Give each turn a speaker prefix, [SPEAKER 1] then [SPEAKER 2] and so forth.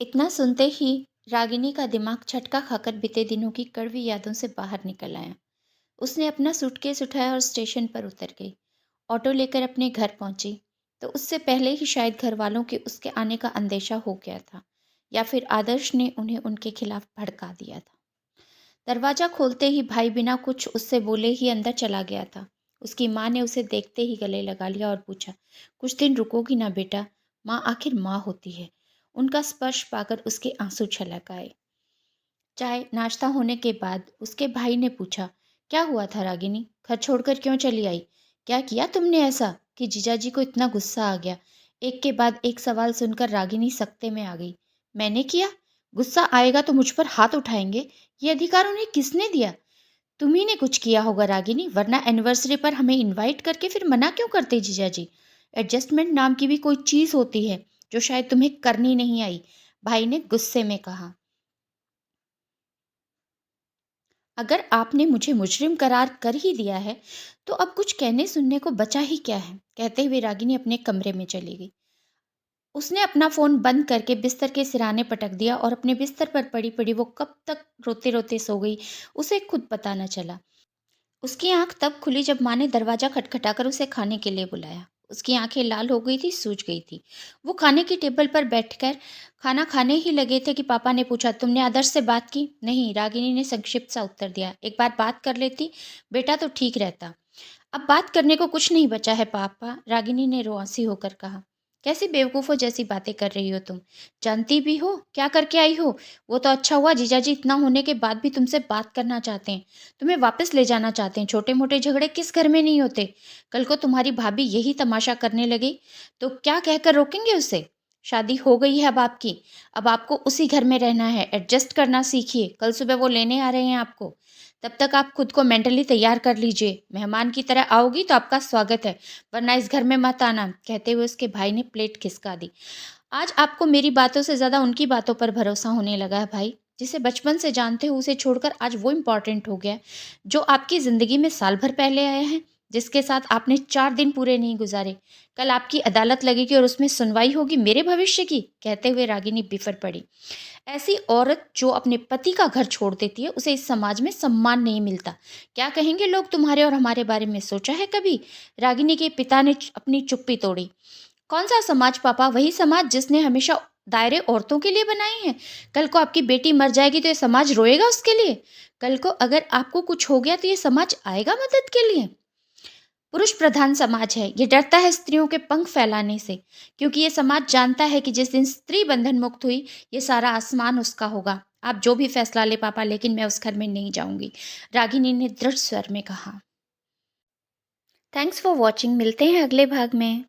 [SPEAKER 1] इतना सुनते ही रागिनी का दिमाग झटका खाकर बीते दिनों की कड़वी यादों से बाहर निकल आया। उसने अपना सूटकेस उठाया और स्टेशन पर उतर गई। ऑटो लेकर अपने घर पहुंची तो उससे पहले ही शायद घर वालों के उसके आने का अंदेशा हो गया था, या फिर आदर्श ने उन्हें उनके खिलाफ भड़का दिया था। दरवाजा खोलते ही भाई बिना कुछ उससे बोले ही अंदर चला गया था। उसकी माँ ने उसे देखते ही गले लगा लिया और पूछा, कुछ दिन रुकोगी ना बेटा? माँ आखिर माँ होती है। उनका स्पर्श पाकर उसके आंसू छलक आए। चाय नाश्ता होने के बाद उसके भाई ने पूछा, क्या हुआ था रागिनी? घर छोड़कर क्यों चली आई? क्या किया तुमने ऐसा कि जीजाजी को इतना गुस्सा आ गया? एक के बाद एक सवाल सुनकर रागिनी सकते में आ गई। मैंने किया? गुस्सा आएगा तो मुझ पर हाथ उठाएंगे? ये अधिकार उन्हें किसने दिया? तुम्ही ने कुछ किया होगा रागिनी, वरना एनिवर्सरी पर हमें इनवाइट करके फिर मना क्यों करते जीजाजी? एडजस्टमेंट नाम की भी कोई चीज होती है जो शायद तुम्हें करनी नहीं आई, भाई ने गुस्से में कहा। अगर आपने मुझे मुजरिम करार कर ही दिया है तो अब कुछ कहने सुनने को बचा ही क्या है? कहते हुए रागिनी अपने कमरे में चली गई। उसने अपना फोन बंद करके बिस्तर के सिराने पटक दिया और अपने बिस्तर पर पड़ी पड़ी वो कब तक रोते रोते सो गई, उसे खुद पता न चला। उसकी आंख तब खुली जब माँ ने दरवाजा खटखटाकर उसे खाने के लिए बुलाया। उसकी आंखें लाल हो गई थी, सूज गई थी। वो खाने की टेबल पर बैठकर खाना खाने ही लगे थे कि पापा ने पूछा, तुमने आदर्श से बात की? नहीं, रागिनी ने संक्षिप्त सा उत्तर दिया। एक बार बात कर लेती बेटा तो ठीक रहता। अब बात करने को कुछ नहीं बचा है पापा, रागिनी ने रुआंसी होकर कहा। कैसी बेवकूफ़ों जैसी बातें कर रही हो तुम? जानती भी हो क्या करके आई हो? वो तो अच्छा हुआ जीजाजी इतना होने के बाद भी तुमसे बात करना चाहते हैं, तुम्हें वापस ले जाना चाहते हैं। छोटे मोटे झगड़े किस घर में नहीं होते? कल को तुम्हारी भाभी यही तमाशा करने लगी तो क्या कहकर रोकेंगे उसे? शादी हो गई है अब आपकी, अब आपको उसी घर में रहना है। एडजस्ट करना सीखिए, कल सुबह वो लेने आ रहे हैं आपको। तब तक आप खुद को मेंटली तैयार कर लीजिए। मेहमान की तरह आओगी तो आपका स्वागत है, वरना इस घर में मत आना। कहते हुए उसके भाई ने प्लेट खिसका दी। आज आपको मेरी बातों से ज़्यादा उनकी बातों पर भरोसा होने लगा है भाई। जिसे बचपन से जानते हो उसे छोड़कर आज वो इम्पोर्टेंट हो गया है जो आपकी ज़िंदगी में साल भर पहले आया है, जिसके साथ आपने 4 दिन पूरे नहीं गुजारे। कल आपकी अदालत लगेगी और उसमें सुनवाई होगी मेरे भविष्य की। कहते हुए रागिनी बिफर पड़ी। ऐसी औरत जो अपने पति का घर छोड़ देती है उसे इस समाज में सम्मान नहीं मिलता। क्या कहेंगे लोग तुम्हारे और हमारे बारे में, सोचा है कभी? रागिनी के पिता ने अपनी चुप्पी तोड़ी। कौन सा समाज पापा? वही समाज जिसने हमेशा दायरे औरतों के लिए बनाए हैं। कल को आपकी बेटी मर जाएगी तो ये समाज रोएगा उसके लिए। कल को अगर आपको कुछ हो गया तो ये समाज आएगा मदद के लिए। पुरुष प्रधान समाज है, ये डरता है स्त्रियों के पंख फैलाने से, क्योंकि ये समाज जानता है कि जिस दिन स्त्री बंधन मुक्त हुई ये सारा आसमान उसका होगा। आप जो भी फैसला ले पापा, लेकिन मैं उस घर में नहीं जाऊंगी, रागिनी ने दृढ़ स्वर में कहा। थैंक्स फॉर वॉचिंग, मिलते हैं अगले भाग में।